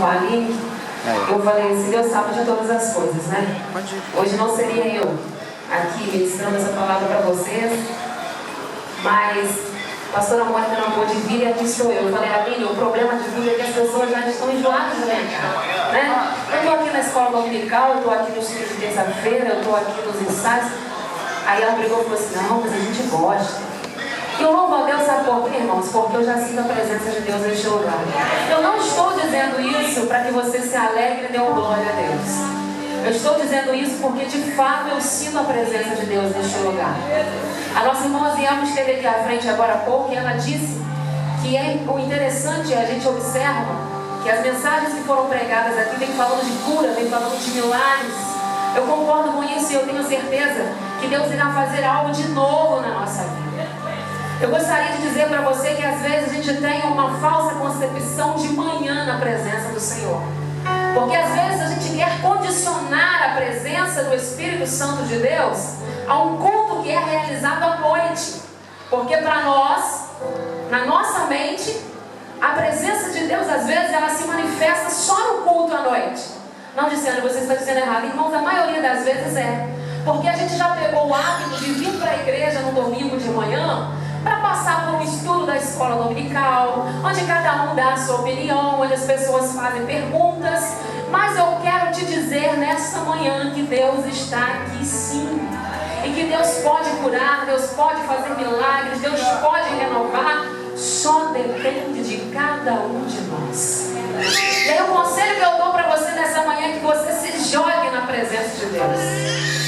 Ali, eu falei assim, Deus sabe de todas as coisas, né? Hoje não seria eu aqui ministrando essa palavra para vocês, mas a pastora Mônica não pôde vir e aqui estou eu. Eu falei, Abílio, o problema de tudo é que as pessoas já estão enjoadas da minha cara, né? Eu estou aqui na escola dominical, eu estou aqui no estudo de terça-feira, eu estou aqui nos ensaios. Aí ela brigou e falou assim, não, mas a gente gosta. E eu louvo a Deus, sabe por quê, irmãos? Porque eu já sinto a presença de Deus neste lugar. Eu não estou dizendo isso para que você se alegre e dê uma glória a Deus. Eu estou dizendo isso porque de fato eu sinto a presença de Deus neste lugar. A nossa irmã Ziama esteve aqui à frente agora há pouco e ela disse que o interessante é a gente observa que as mensagens que foram pregadas aqui vêm falando de cura, vêm falando de milagres. Eu concordo com isso e eu tenho certeza que Deus irá fazer algo de novo na nossa vida. Eu gostaria de dizer para você que às vezes a gente tem uma falsa concepção de manhã na presença do Senhor. Porque às vezes a gente quer condicionar a presença do Espírito Santo de Deus a um culto que é realizado à noite. Porque para nós, na nossa mente, a presença de Deus às vezes ela se manifesta só no culto à noite. Não dizendo, você está dizendo errado, irmãos, a maioria das vezes é. Porque a gente já pegou o hábito de vir para a igreja no domingo de manhã para passar por um estudo da escola dominical, onde cada um dá a sua opinião, onde as pessoas fazem perguntas. Mas eu quero te dizer nesta manhã que Deus está aqui sim. E que Deus pode curar, Deus pode fazer milagres, Deus pode renovar. Só depende de cada um de nós. E aí o conselho que eu dou para você nessa manhã é que você se jogue na presença de Deus.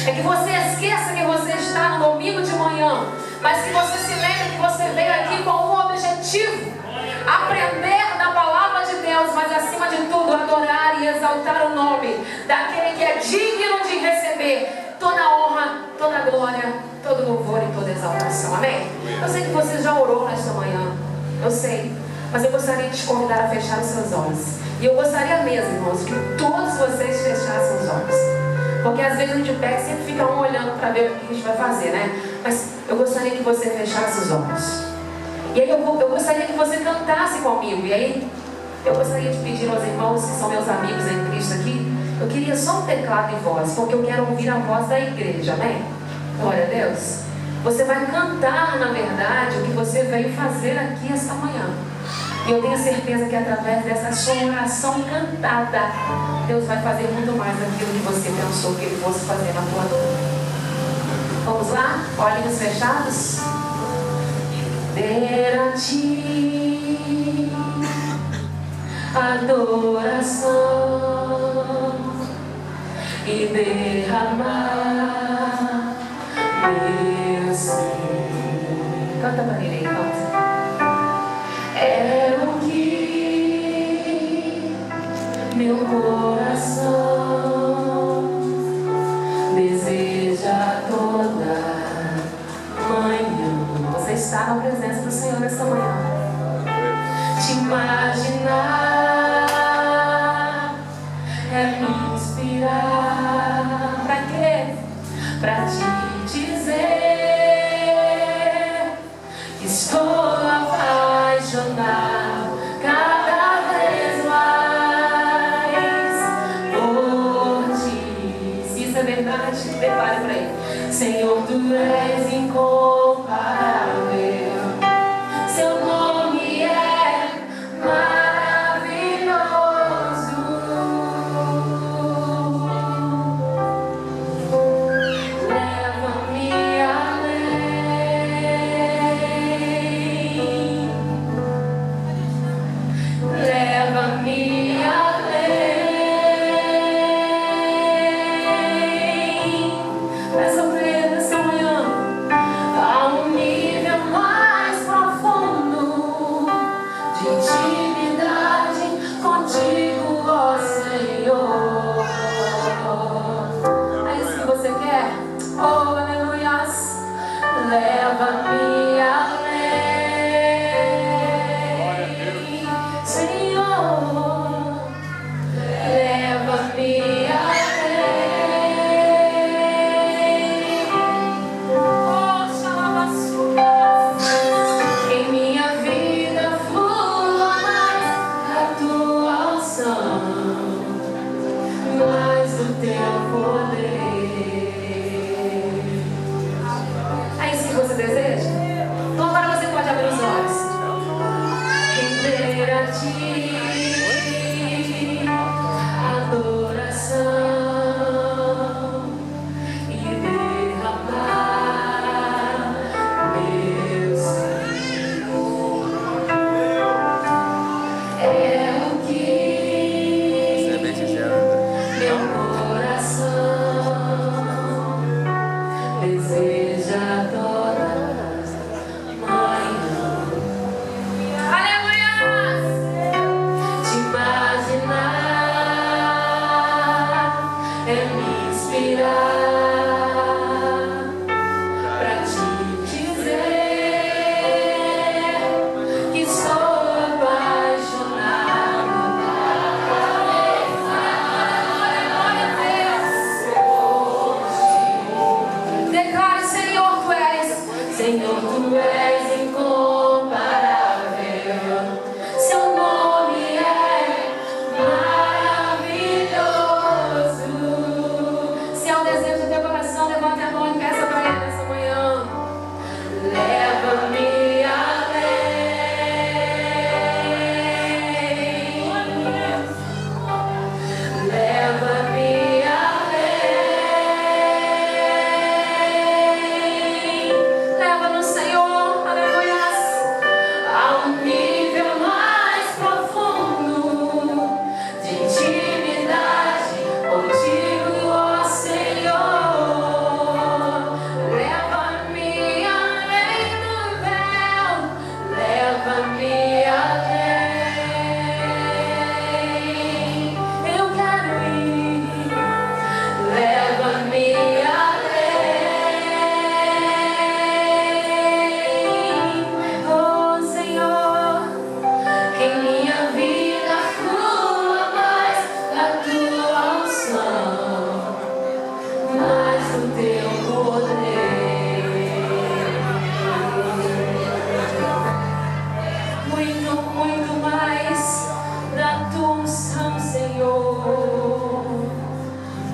É que você esqueça que você está no domingo de manhã, mas que você se lembre que você veio aqui com um objetivo: aprender da palavra de Deus, mas acima de tudo adorar e exaltar o nome daquele que é digno de receber toda a honra, toda a glória, todo louvor e toda exaltação. Amém? Eu sei que você já orou nesta manhã, eu sei, mas eu gostaria de te convidar a fechar os seus olhos. E eu gostaria mesmo, irmãos, que todos vocês fechassem os olhos. Porque às vezes a gente pega e sempre fica um olhando para ver o que a gente vai fazer, né? Mas eu gostaria que você fechasse os olhos. E aí eu gostaria que você cantasse comigo. E aí eu gostaria de pedir aos irmãos que são meus amigos em Cristo aqui, eu queria só um teclado e voz, porque eu quero ouvir a voz da igreja, amém? Glória a Deus. Você vai cantar, na verdade, o que você veio fazer aqui esta manhã. E eu tenho certeza que através dessa sua oração cantada, Deus vai fazer muito mais daquilo que você pensou que Ele fosse fazer na tua vida. Vamos lá? Olhinhos fechados. Ter a Ti adoração e derramar meu ser. Canta para ele aí, canta. É o que meu coração deseja toda manhã. Você está na presença do Senhor nessa manhã. Te imaginar é me inspirar. Pra quê? Pra te dizer que estou apaixonado cada vez mais por ti. Se isso é verdade, prepare para ele. Senhor, tu és incomparável. Seu nome é maravilhoso. Leva-me além. Leva-me além. Peça pra Ele nessa manhã. é me inspirar pra te dizer que sou apaixonado. Declare, Senhor, tu és incomparável. Seu nome é maravilhoso. Se é o desejo do teu coração, levante a mão e peça para Ele nessa manhã. Leva-me além. Leva-me além. Leva-nos, Senhor, aleluias, a um nível mais profundo de intimidade contigo, ó Senhor. Leva-me além do véu, leva-me além. Eu quero ir, leva-me além. Oh Senhor, que minha vida flua mais da tua unção, mais do teu poder. Muito, muito mais da tua unção, Senhor,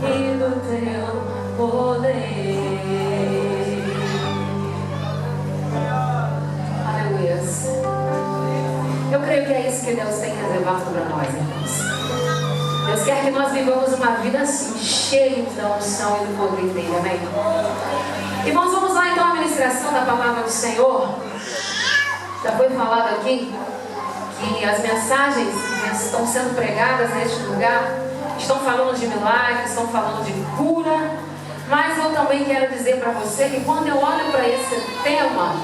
e do teu poder. Aleluias. Eu creio que é isso que Deus tem reservado para nós, irmãos. Deus quer que nós vivamos uma vida assim, cheios da unção e do poder dele, amém? Irmãos, vamos lá então à ministração da palavra do Senhor. Já foi falado aqui que as mensagens que estão sendo pregadas neste lugar estão falando de milagres, estão falando de cura, mas eu também quero dizer para você que quando eu olho para esse tema,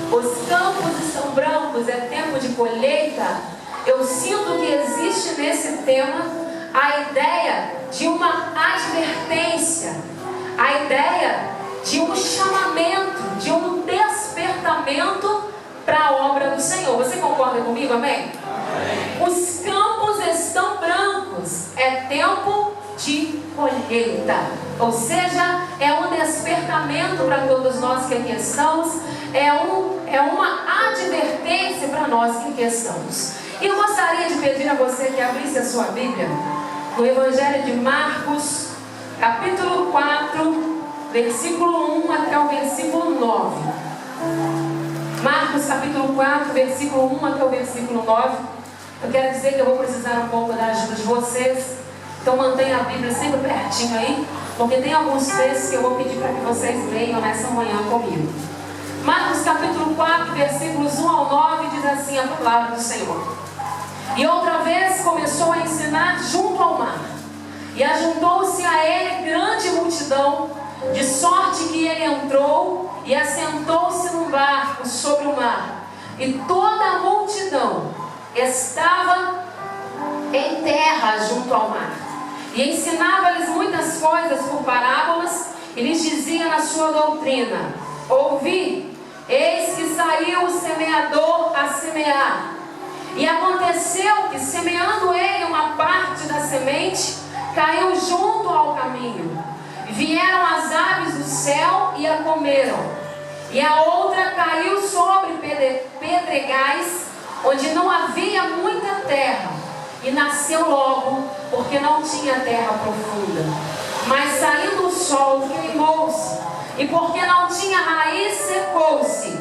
os campos estão brancos, é tempo de colheita, eu sinto que existe nesse tema a ideia de uma advertência, a ideia de um chamamento, de um despertamento para a obra do Senhor. Você concorda comigo, amém? Os campos estão brancos, é tempo de colheita, ou seja, é um despertamento para todos nós que aqui estamos, é uma advertência para nós que aqui estamos. E eu gostaria de pedir a você que abrisse a sua Bíblia no Evangelho de Marcos, capítulo 4, versículo 1 até o versículo 9. Marcos capítulo 4, versículo 1 até o versículo 9. Eu quero dizer que eu vou precisar um pouco da ajuda de vocês. Então mantenha a Bíblia sempre pertinho aí, porque tem alguns textos que eu vou pedir para que vocês leiam nessa manhã comigo. Marcos capítulo 4, versículos 1 ao 9 diz assim a palavra do Senhor. E outra vez começou a ensinar junto ao mar. E ajuntou-se a ele grande multidão, de sorte que ele entrou e assentou-se num barco sobre o mar. E toda a multidão estava em terra junto ao mar. E ensinava-lhes muitas coisas por parábolas, e lhes dizia na sua doutrina: ouvi, eis que saiu o semeador a semear. E aconteceu que, semeando ele uma parte da semente, caiu junto ao caminho. Vieram as aves do céu e a comeram. E a outra caiu sobre pedregais, onde não havia muita terra, e nasceu logo, porque não tinha terra profunda. Mas saindo o sol, queimou-se, e porque não tinha raiz, secou-se.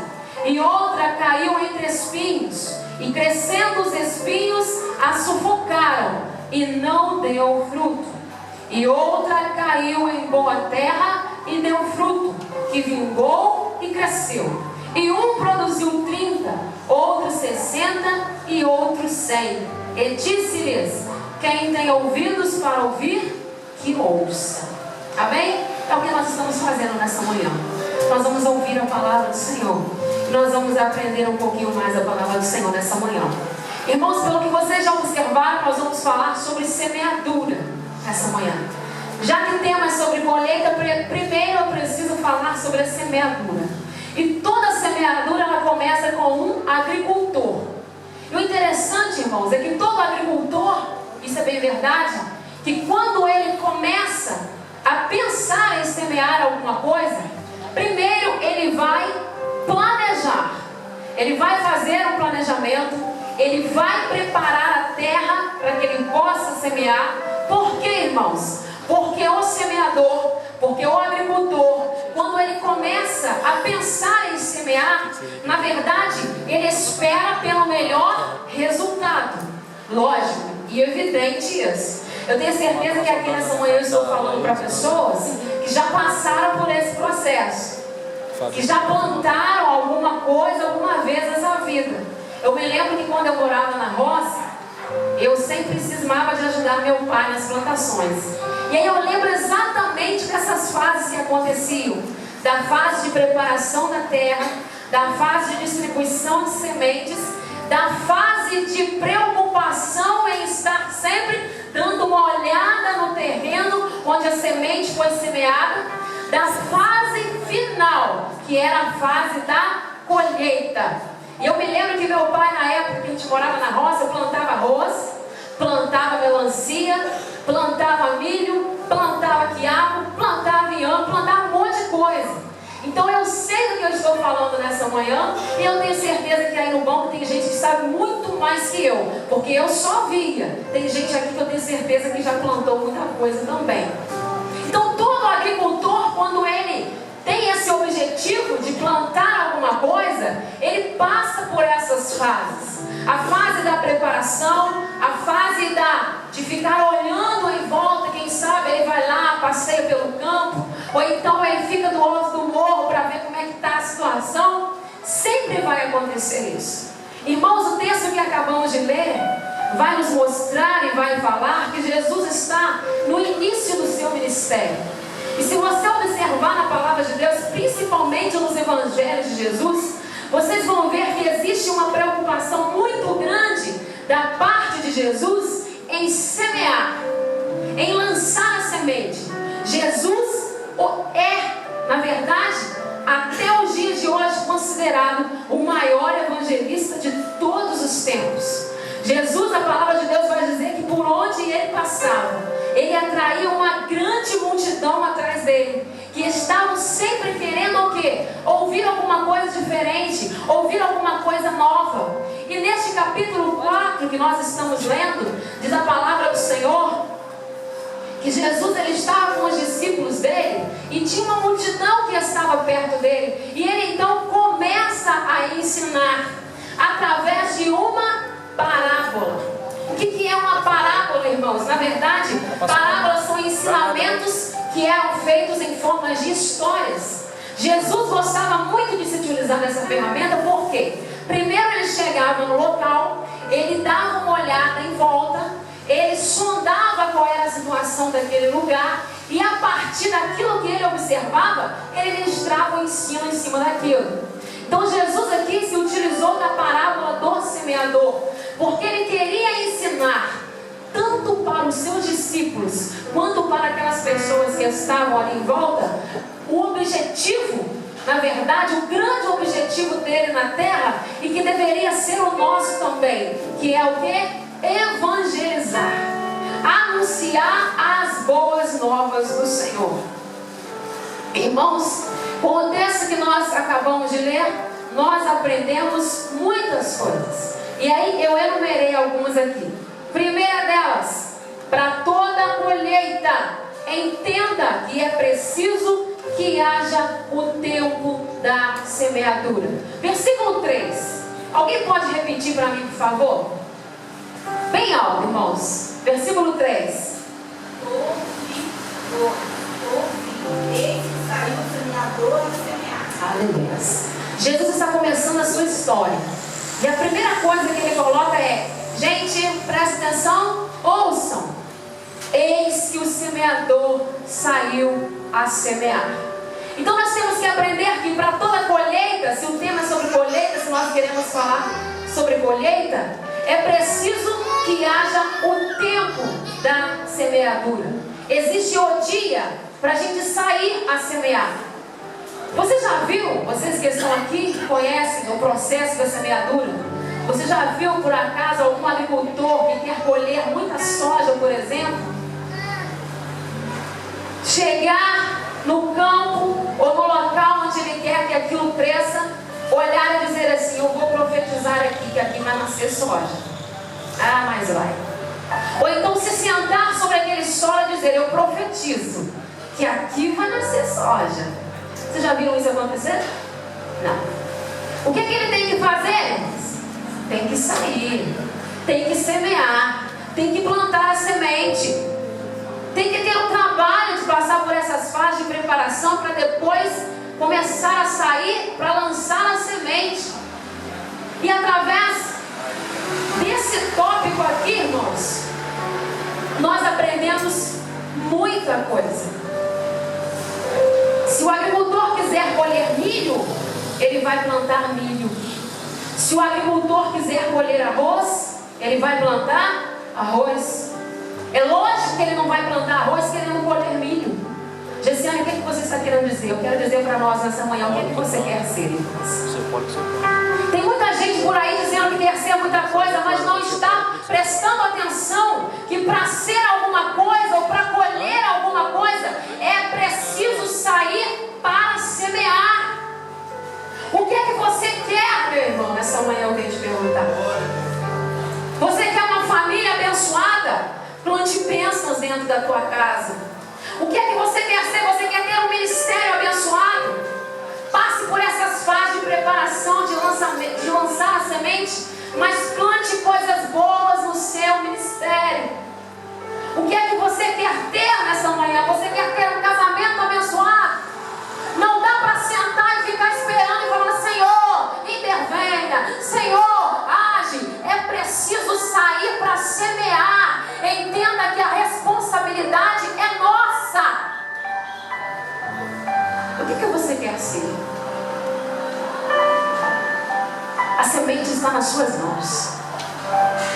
E outra caiu entre espinhos, e crescendo os espinhos, a sufocaram, e não deu fruto. E outra caiu em boa terra, e deu fruto, que vingou e cresceu. E um produziu 30, outro 60 e outro 100. E disse-lhes: quem tem ouvidos para ouvir, que ouça. Amém? É o que nós estamos fazendo nessa manhã. Nós vamos ouvir a palavra do Senhor. Nós vamos aprender um pouquinho mais a palavra do Senhor nessa manhã. Irmãos, pelo que vocês já observaram, nós vamos falar sobre semeadura nessa manhã. Já que o tema é sobre colheita, primeiro eu preciso falar sobre a semeadura. E toda semeadura ela começa com um agricultor. E o interessante, irmãos, é que todo agricultor, isso é bem verdade, que quando ele começa a pensar em semear alguma coisa, primeiro ele vai planejar. Ele vai fazer um planejamento, ele vai preparar a terra para que ele possa semear. Por quê, irmãos? Porque o semeador, porque o agricultor, quando ele começa a pensar em semear, na verdade, ele espera pelo melhor resultado. Lógico e evidente isso. Eu tenho certeza que aqui nessa manhã eu estou falando para pessoas que já passaram por esse processo, que já plantaram alguma coisa alguma vez nessa vida. Eu me lembro que quando eu morava na roça, eu sempre cismava de ajudar meu pai nas plantações. E aí eu lembro exatamente dessas fases que aconteciam. Da fase de preparação da terra, da fase de distribuição de sementes, da fase de preocupação em estar sempre dando uma olhada no terreno onde a semente foi semeada, da fase final, que era a fase da colheita. E eu me lembro que meu pai, na época que a gente morava na roça, plantava arroz, plantava melancia, plantava milho, plantava quiabo, plantava inhame, plantava um monte de coisa. Então eu sei do que eu estou falando nessa manhã, e eu tenho certeza que aí no banco tem gente que sabe muito mais que eu, porque eu só via. Tem gente aqui que eu tenho certeza que já plantou muita coisa também. Então todo agricultor, quando ele tem esse objetivo de plantar alguma coisa, ele passa por essas fases. A fase da preparação, a fase de ficar olhando em volta, quem sabe ele vai lá, passeia pelo campo, ou então ele fica do alto do morro para ver como é que está a situação. Sempre vai acontecer isso. Irmãos, o texto que acabamos de ler vai nos mostrar e vai falar que Jesus está no início do seu ministério. E se você observar na palavra de Deus, principalmente nos evangelhos de Jesus, vocês vão ver que existe uma preocupação muito grande da parte de Jesus em semear, em lançar a semente. Jesus é, na verdade, até os dias de hoje, considerado o maior evangelista de todos os tempos. Jesus, a palavra de Deus vai dizer que por onde ele passava, ele atraía uma grande multidão atrás dele, que estavam sempre querendo o quê? Ouvir alguma coisa diferente, ouvir alguma coisa nova. E neste capítulo 4 que nós estamos lendo, diz a palavra do Senhor, que Jesus ele estava com os discípulos dele, e tinha uma multidão que estava perto dele, e ele então começa a ensinar, através de uma parábola. O que é uma parábola, irmãos? Na verdade, parábolas são ensinamentos que eram feitos em formas de histórias. Jesus gostava muito de se utilizar dessa ferramenta, por quê? Primeiro ele chegava no local, ele dava uma olhada em volta, ele sondava qual era a situação daquele lugar, e a partir daquilo que ele observava, ele ministrava o ensino em cima daquilo. Então Jesus aqui se utilizou da parábola do semeador, porque ele queria ensinar tanto para os seus discípulos quanto para aquelas pessoas que estavam ali em volta o objetivo, na verdade, o grande objetivo dele na terra, e que deveria ser o nosso também, que é o que? Evangelizar, anunciar as boas novas do Senhor. Irmãos, com o texto que nós acabamos de ler, nós aprendemos muitas coisas. E aí eu enumerei algumas aqui. Primeira delas, para toda colheita, entenda que é preciso que haja o tempo da semeadura. Versículo 3. Alguém pode repetir para mim, por favor? Bem alto, irmãos. Versículo 3. Eis que saiu o semeador a semear. Aleluia. Jesus está começando a sua história. E a primeira coisa que ele coloca é: gente, presta atenção, ouçam. Eis que o semeador saiu a semear. Então nós temos que aprender que para toda colheita, se o tema é sobre colheita, se nós queremos falar sobre colheita, é preciso que haja o tempo da semeadura. existe o dia para a gente sair a semear. Você já viu, vocês que estão aqui, que conhecem o processo da semeadura, você já viu por acaso algum agricultor que quer colher muita soja, por exemplo, chegar no campo ou no local onde ele quer que aquilo cresça, olhar e dizer assim: eu vou profetizar aqui que aqui vai nascer soja? Ah, mas vai. Ou então se sentar sobre aquele solo e dizer: eu profetizo que aqui vai nascer soja. Vocês já viram isso acontecer? Não. O que ele tem que fazer? Tem que sair, tem que semear, tem que plantar a semente, tem que ter o trabalho de passar por essas fases de preparação para depois começar a sair para lançar a semente. E através desse tópico aqui, irmãos, nós aprendemos muita coisa. Se o agricultor quiser colher milho, ele vai plantar milho. Se o agricultor quiser colher arroz, ele vai plantar arroz. É lógico que ele não vai plantar arroz querendo colher milho. Gessiane, o que você está querendo dizer? Eu quero dizer para nós nessa manhã, o que você quer ser, irmãos? Tem muita gente por aí dizendo que quer ser muita coisa, mas não está prestando atenção que para ser alguma coisa ou para colher alguma coisa é preciso sair para semear. O que é que você quer, meu irmão? Nessa manhã eu venho te perguntar. Você quer uma família abençoada? Plante bênçãos dentro da tua casa. O que é que você quer ser? Você quer ter um ministério abençoado? Passe por essas fases de preparação, de lançar a semente, mas plante coisas boas no seu ministério. O que é que você quer ter nessa manhã? Você quer ter um casamento abençoado? Não dá para sentar e ficar esperando e falar: Senhor, intervenha, Senhor, age. É preciso sair para semear. Entenda que a responsabilidade é nossa. O que você quer ser? A semente está nas suas mãos.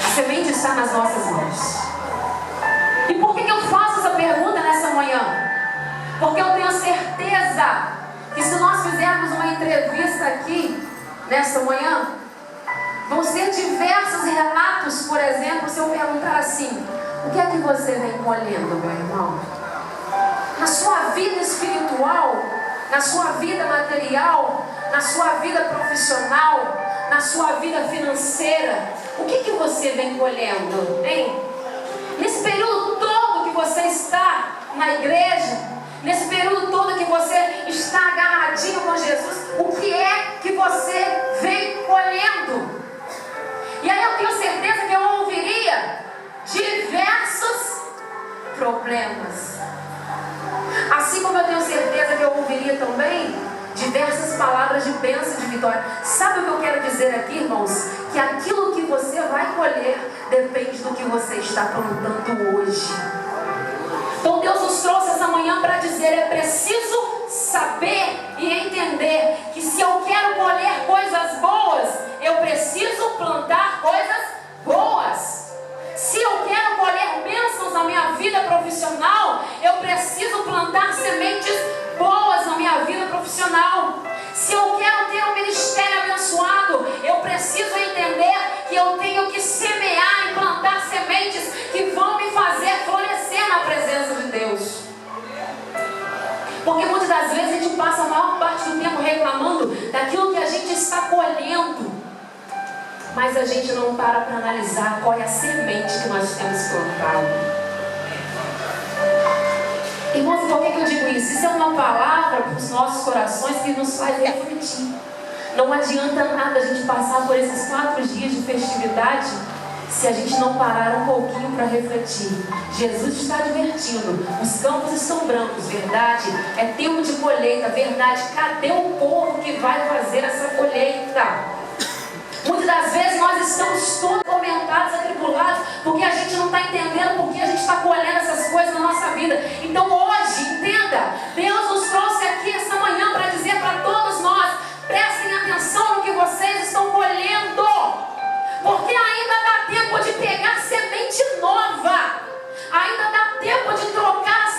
A semente está nas nossas mãos. E por que eu faço essa pergunta nessa manhã? Porque eu tenho certeza que se nós fizermos uma entrevista aqui nessa manhã, vão ser diversos relatos. Por exemplo, se eu perguntar assim: o que é que você vem colhendo, meu irmão? Na sua vida espiritual, na sua vida material, na sua vida profissional, na sua vida financeira, o que você vem colhendo, hein? Nesse período todo que você está na igreja, nesse período todo que você está agarradinho com Jesus, o que é que você vem colhendo? E aí eu tenho certeza que eu ouviria diversos problemas. Assim como eu tenho certeza que eu ouviria também diversas palavras de bênção e de vitória. Sabe o que eu quero dizer aqui, irmãos? Que aquilo que você vai colher depende do que você está plantando hoje. Então Deus nos trouxe essa manhã para dizer: é preciso saber e entender que se eu quero colher coisas boas, eu preciso plantar coisas boas. Se eu quero colher bênçãos na minha vida profissional, eu preciso plantar sementes boas na minha vida profissional. Se eu quero ter um ministério abençoado, eu preciso entender que eu tenho que semear e plantar sementes que vão me fazer florescer na presença de Deus. Porque muitas das vezes a gente passa a maior parte do tempo reclamando daquilo que a gente está colhendo, mas a gente não para analisar qual é a semente que nós temos plantado. Irmãos, por que eu digo isso? Isso é uma palavra para os nossos corações que nos faz refletir. Não adianta nada a gente passar por esses 4 dias de festividade se a gente não parar um pouquinho para refletir. Jesus está advertindo: os campos estão brancos, verdade? É tempo de colheita, verdade? Cadê o povo que vai fazer essa colheita? Muitas das vezes nós estamos todos atormentados, atribulados, porque a gente não está entendendo porque a gente está colhendo essas coisas na nossa vida. Então hoje, entenda, Deus nos trouxe aqui essa manhã para dizer para todos nós: prestem atenção no que vocês estão colhendo, porque ainda dá tempo de pegar semente nova, ainda dá tempo de trocar a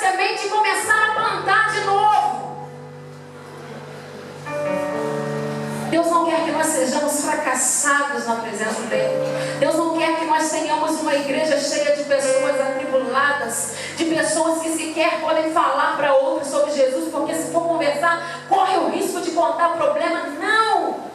quer que nós sejamos fracassados na presença dele. Deus não quer que nós tenhamos uma igreja cheia de pessoas atribuladas, de pessoas que sequer podem falar para outros sobre Jesus, porque se for conversar, corre o risco de contar problema. Não!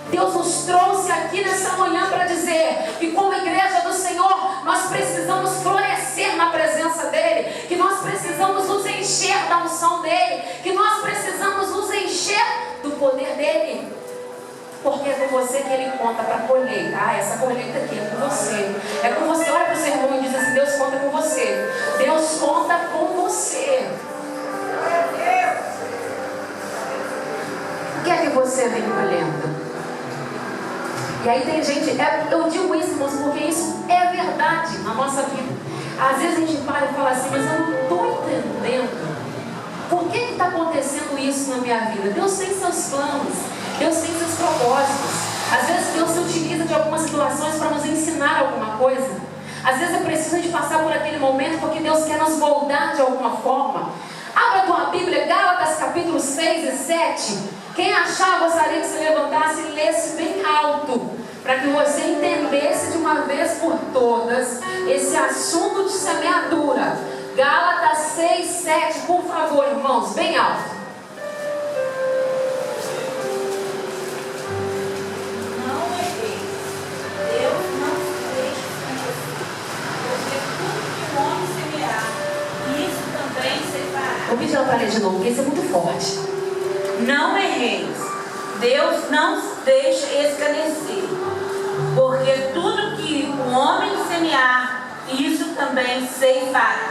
Deus nos trouxe aqui nessa manhã para dizer que como igreja do Senhor, nós precisamos florescer na presença dEle, que nós precisamos nos encher da unção dEle, que nós precisamos nos encher do poder dEle, porque é com você que Ele conta para a colheita. Essa colheita aqui é com você, é com você. Olha para o seu irmão e diz assim: Deus conta com você, Deus conta com você. O que é que você vem colhendo? E aí tem gente, eu digo isso, irmãos, porque isso é verdade na nossa vida. Às vezes a gente para e fala assim: mas eu não estou entendendo. Por que está acontecendo isso na minha vida? Deus tem seus planos, Deus tem seus propósitos. Às vezes Deus se utiliza de algumas situações para nos ensinar alguma coisa. Às vezes é preciso a gente passar por aquele momento porque Deus quer nos moldar de alguma forma. Abra a tua Bíblia, Gálatas capítulo 6 e 7. Quem achar, gostaria que se levantasse e lesse bem alto, para que você entendesse de uma vez por todas esse assunto de semeadura. Gálatas 6, 7, por favor, irmãos, bem alto. Não errei. Deus não deixa porque tudo que o homem semear, isso também ceifará. Vou pedir ela para ler de novo, porque isso é muito forte. Não erreis. Deus não se deixa escarnecer, porque tudo que o homem semear, isso também ceifará.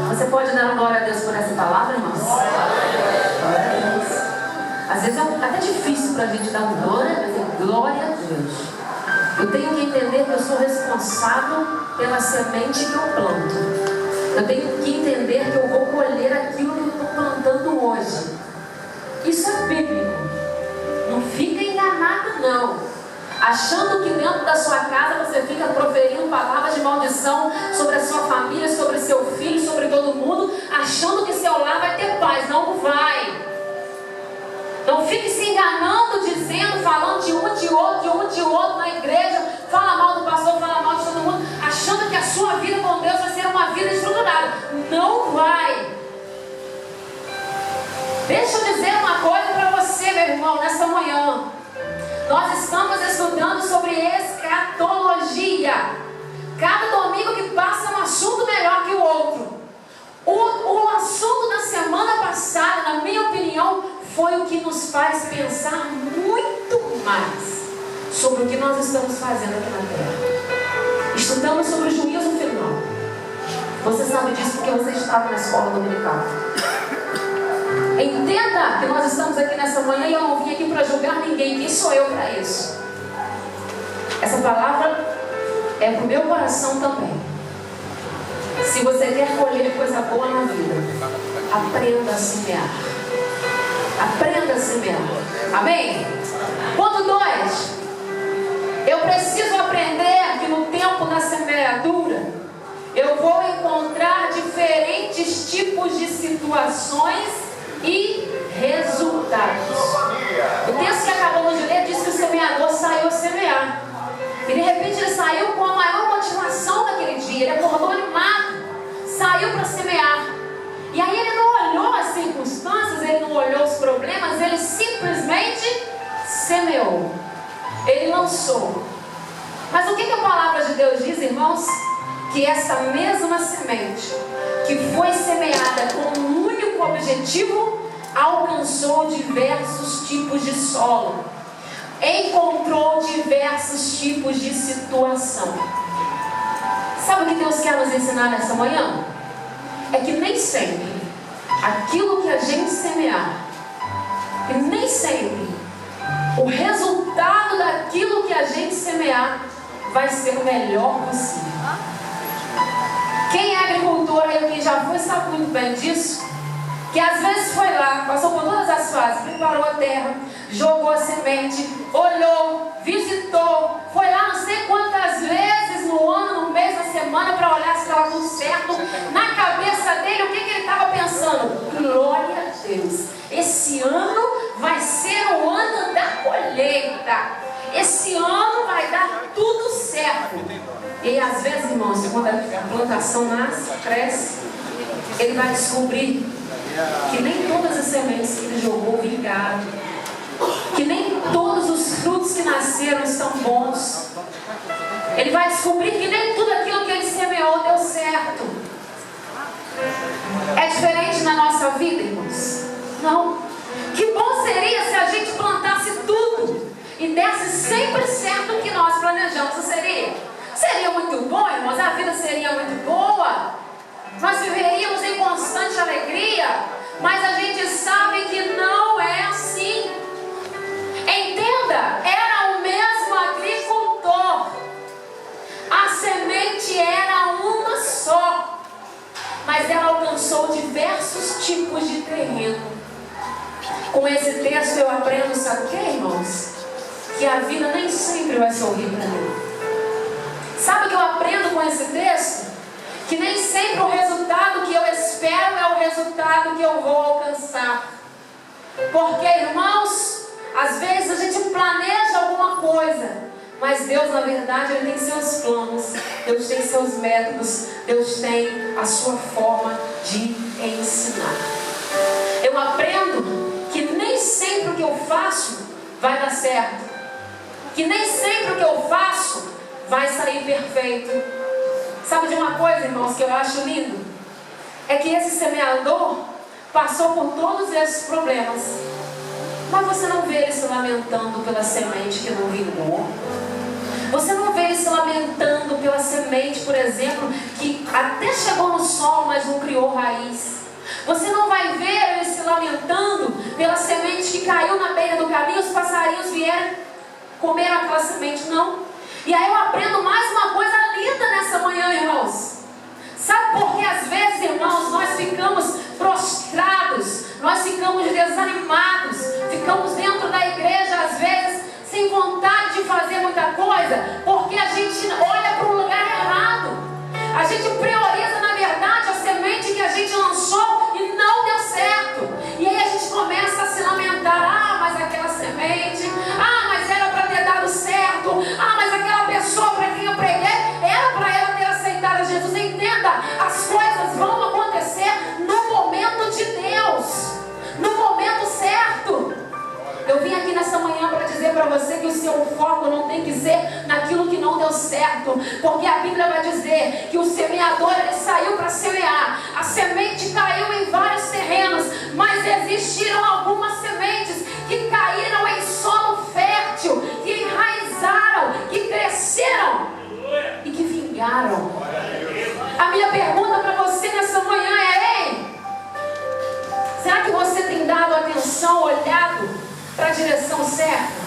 Você pode dar glória a Deus por essa palavra, irmãos? Glória a Deus. Às vezes é até difícil para a gente dar glória, mas é glória a Deus. Eu tenho que entender que eu sou responsável pela semente que eu planto. Eu tenho que entender que eu vou colher aquilo que eu estou plantando hoje. Isso é bíblico. Não fica enganado, não. Achando que dentro da sua casa você fica proferindo palavras de maldição sobre a sua família, sobre seu filho, sobre todo mundo, achando que seu lar vai ter paz. Não vai. Não fique se enganando, dizendo, falando de um de outro na igreja, fala mal do pastor, fala mal de todo mundo, achando que a sua vida com Deus vai ser uma vida estruturada. Não vai. Deixa eu dizer uma coisa para você, meu irmão, nessa manhã. Nós estamos estudando sobre escatologia. Cada domingo que passa é um assunto melhor que o outro. O assunto da semana passada, na minha opinião, foi o que nos faz pensar muito mais sobre o que nós estamos fazendo aqui na terra. Estudamos sobre o juízo final. Você sabe disso porque você estava na escola dominical. Entenda que nós estamos aqui nessa manhã e eu não vim aqui para julgar ninguém. Quem sou eu para isso? Essa palavra é para o meu coração também. Se você quer colher coisa boa na vida, aprenda a semear. Aprenda a semear. Amém? Ponto 2. Eu preciso aprender que no tempo da semeadura eu vou encontrar diferentes tipos de situações e resultados. O texto que acabamos de ler diz que o semeador saiu a semear. E de repente ele saiu com a maior motivação daquele dia. Ele acordou animado, saiu para semear. E aí ele não olhou as circunstâncias, ele não olhou os problemas, ele simplesmente semeou. Ele lançou. Mas o que a palavra de Deus diz, irmãos? Que essa mesma semente que foi semeada com um único objetivo, alcançou diversos tipos de solo, encontrou diversos tipos de situação. Sabe o que Deus quer nos ensinar nessa manhã? É que nem sempre aquilo que a gente semear, e nem sempre o resultado daquilo que a gente semear vai ser o melhor possível. Quem é agricultor aí, quem já foi, sabe muito bem disso. Que às vezes foi lá, passou por todas as fases, preparou a terra, jogou a semente, olhou, visitou, foi lá não sei quantas vezes no ano, no mês, na semana, para olhar se estava tudo certo. Na cabeça dele, o que ele estava pensando? Glória a Deus, esse ano vai ser o ano da colheita. esse ano vai dar tudo certo. E às vezes, irmãos, quando a plantação nasce, cresce, ele vai descobrir que nem todas as sementes que ele jogou vingaram, que nem todos os frutos que nasceram estão bons. Ele vai descobrir que nem tudo aquilo que ele semeou deu certo. É diferente na nossa vida, irmãos? Não. Que bom seria se a gente plantasse tudo e desse sempre certo o que nós planejamos. Não seria? Seria muito bom, irmãos. A vida seria muito boa. Nós viveríamos em constante alegria. Mas a gente sabe que não é assim. Entenda, era o mesmo agricultor. A semente era uma só, mas ela alcançou diversos tipos de terreno. Com esse texto eu aprendo, sabe o que, irmãos? Que a vida nem sempre vai sorrir para mim. Sabe o que eu aprendo com esse texto? Que nem sempre o resultado que eu espero é o resultado que eu vou alcançar. Porque, irmãos, às vezes a gente planeja alguma coisa, mas Deus, na verdade, Ele tem seus planos, Deus tem seus métodos, Deus tem a sua forma de ensinar. Eu aprendo que nem sempre o que eu faço vai dar certo, que nem sempre o que eu faço vai sair perfeito. Sabe de uma coisa, irmãos, que eu acho lindo? É que esse semeador passou por todos esses problemas, mas você não vê ele se lamentando pela semente que não vingou. Você não vê ele se lamentando pela semente, por exemplo, que até chegou no solo, mas não criou raiz. Você não vai ver ele se lamentando pela semente que caiu na beira do caminho, os passarinhos vieram comer aquela semente, não. E aí eu aprendo mais uma coisa linda nessa manhã, irmãos. Sabe por que às vezes, irmãos, nós ficamos prostrados, nós ficamos desanimados, ficamos dentro da igreja, às vezes, sem vontade de fazer muita coisa? Porque a gente olha para um lugar errado. A gente prioriza, na verdade, a semente que a gente lançou e não deu certo. E aí a gente começa a se lamentar. Ah, mas aquela semente, mas era para ter dado certo. Mas aquela pessoa para quem eu preguei, era para ela ter aceitado a Jesus. Entenda, as coisas vão acontecer no momento de Deus, no momento certo. Eu vim aqui nessa manhã para dizer para você que o seu foco não tem que ser naquilo que não deu certo, porque a Bíblia vai dizer que o semeador, ele saiu para semear. A semente caiu em vários terrenos, mas existiram algumas sementes que caíram em solo fértil, que enraizaram, que cresceram e que vingaram. A minha pergunta para você nessa manhã é: ei, será que você tem dado atenção, olhado para a direção certa?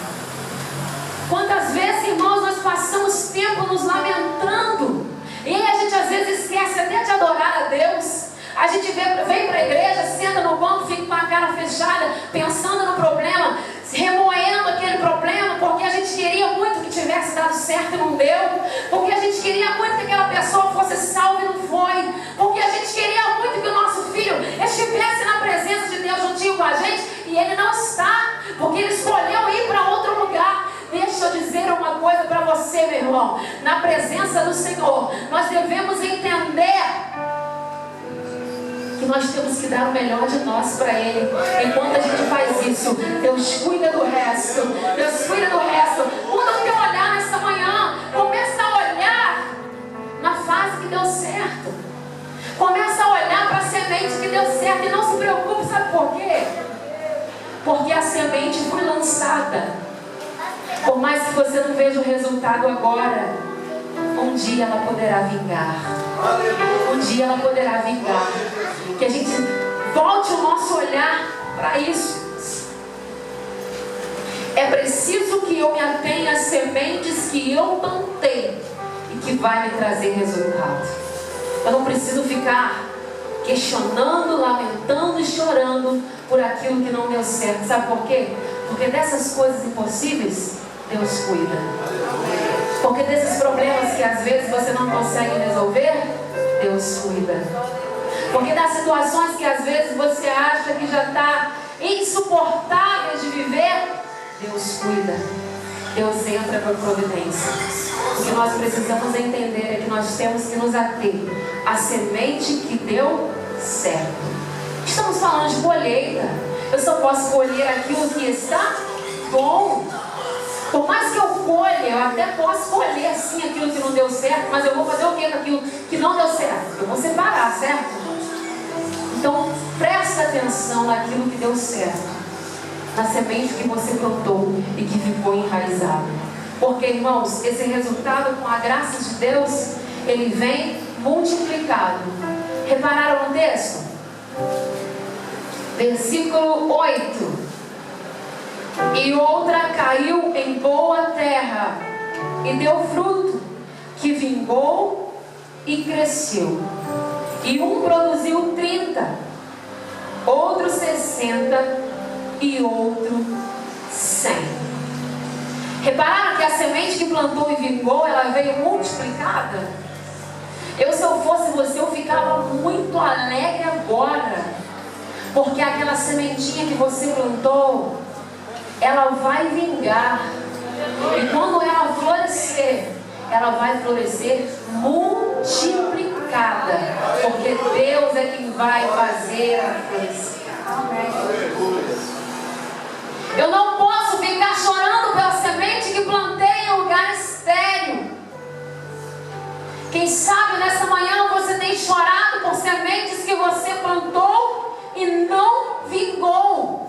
Quantas vezes, irmãos, nós passamos tempo nos lamentando, e aí a gente às vezes esquece até de adorar a Deus. A gente vem para a igreja, senta no banco, fica com a cara fechada, pensando no problema, remoendo aquele problema, porque a gente queria muito que tivesse dado certo e não deu, porque a gente queria muito que aquela pessoa fosse salva e não foi, porque a gente queria muito que o nosso filho estivesse na presença de Deus juntinho com a gente, e ele não está, porque ele escolheu ir para outro lugar. Deixa eu dizer uma coisa para você, meu irmão. Na presença do Senhor, nós devemos entender que nós temos que dar o melhor de nós para Ele. Enquanto a gente faz isso, Deus cuida do resto. Deus cuida do resto. Muda o teu olhar nessa manhã. Começa a olhar na fase que deu certo. Começa a olhar para a semente que deu certo. E não se preocupe, sabe por quê? Porque a semente foi lançada. Por mais que você não veja o resultado agora, um dia ela poderá vingar. Um dia ela poderá vingar. Que a gente volte o nosso olhar para isso. É preciso que eu me atenha às sementes que eu plantei e que vai me trazer resultado. Eu não preciso ficar questionando, lamentando e chorando por aquilo que não deu certo. Sabe por quê? Porque dessas coisas impossíveis, Deus cuida. Porque desses problemas que às vezes você não consegue resolver, Deus cuida. Porque das situações que às vezes você acha que já está insuportável de viver, Deus cuida. Deus entra com providência. O que nós precisamos entender é que nós temos que nos ater à semente que deu certo. Estamos falando de colheita. Eu só posso colher aquilo que está bom. Por mais que eu colha, eu até posso colher sim aquilo que não deu certo, mas eu vou fazer o que com aquilo que não deu certo? Eu vou separar, certo? Então, presta atenção naquilo que deu certo, na semente que você plantou e que ficou enraizado. Porque, irmãos, esse resultado, com a graça de Deus, ele vem multiplicado. Repararam no texto? Versículo 8. E outra caiu em boa terra e deu fruto, que vingou e cresceu. E um produziu 30, outro 60 e outro 100. Repararam que a semente que plantou e vingou, ela veio multiplicada? Se eu fosse você, eu ficava muito alegre agora, porque aquela sementinha que você plantou, ela vai vingar. E quando ela florescer, ela vai florescer multiplicada, porque Deus é quem vai fazer ela florescer. Eu não posso ficar chorando pela semente que plantei em lugar estéril. Quem sabe nessa manhã você tem chorado por sementes que você plantou e não vingou.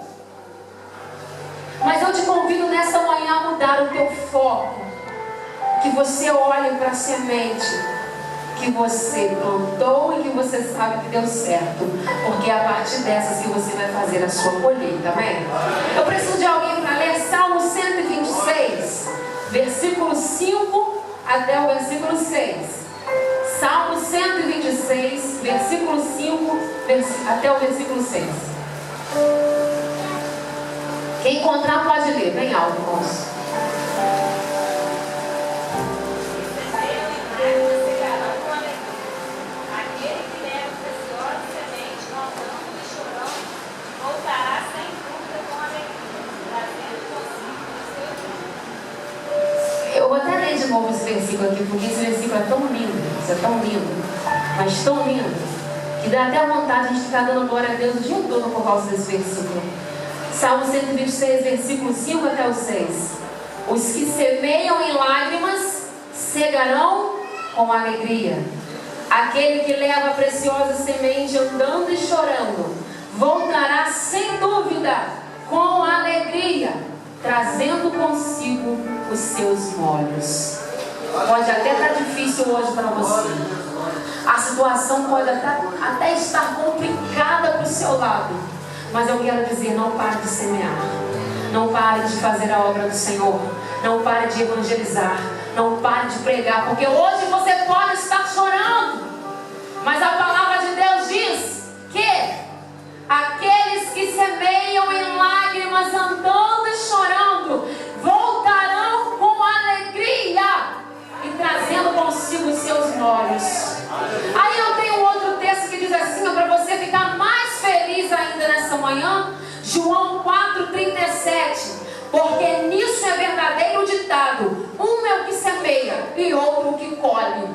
Mas eu te convido nessa manhã a mudar o teu foco. Que você olhe para a semente que você plantou e que você sabe que deu certo. Porque é a partir dessas que você vai fazer a sua colheita, amém? Eu preciso de alguém para ler Salmo 126, versículo 5 até o versículo 6. Salmo 126, versículo 5 até o versículo 6. Quem encontrar pode ler, bem alto, irmãos. Aquele que leva preciosa semente, maltando e chorando, voltará sem dúvida com alegria, trazendo consigo o seu. Eu vou até ler de novo esse versículo aqui, porque esse versículo é tão lindo, isso é tão lindo, mas tão lindo, que dá até vontade de a gente ficar dando glória a Deus o dia todo por causa desse versículo. Salmo 126, versículo 5 até o 6. Os que semeiam em lágrimas cegarão com alegria. Aquele que leva a preciosa semente andando e chorando voltará sem dúvida com alegria, trazendo consigo os seus molhos. Pode até estar difícil hoje para você. A situação pode até estar complicada para o seu lado. Mas eu quero dizer, não pare de semear. Não pare de fazer a obra do Senhor. Não pare de evangelizar. Não pare de pregar. Porque hoje você pode estar chorando. Mas a palavra de Deus diz que aqueles que semeiam em lágrimas, andando e chorando, voltarão com alegria e trazendo consigo os seus molhos. Aí eu tenho um outro texto que diz assim, para você ficar mais feliz ainda nessa manhã. João 4,37. Porque nisso é verdadeiro o ditado: um é o que semeia e outro o que colhe.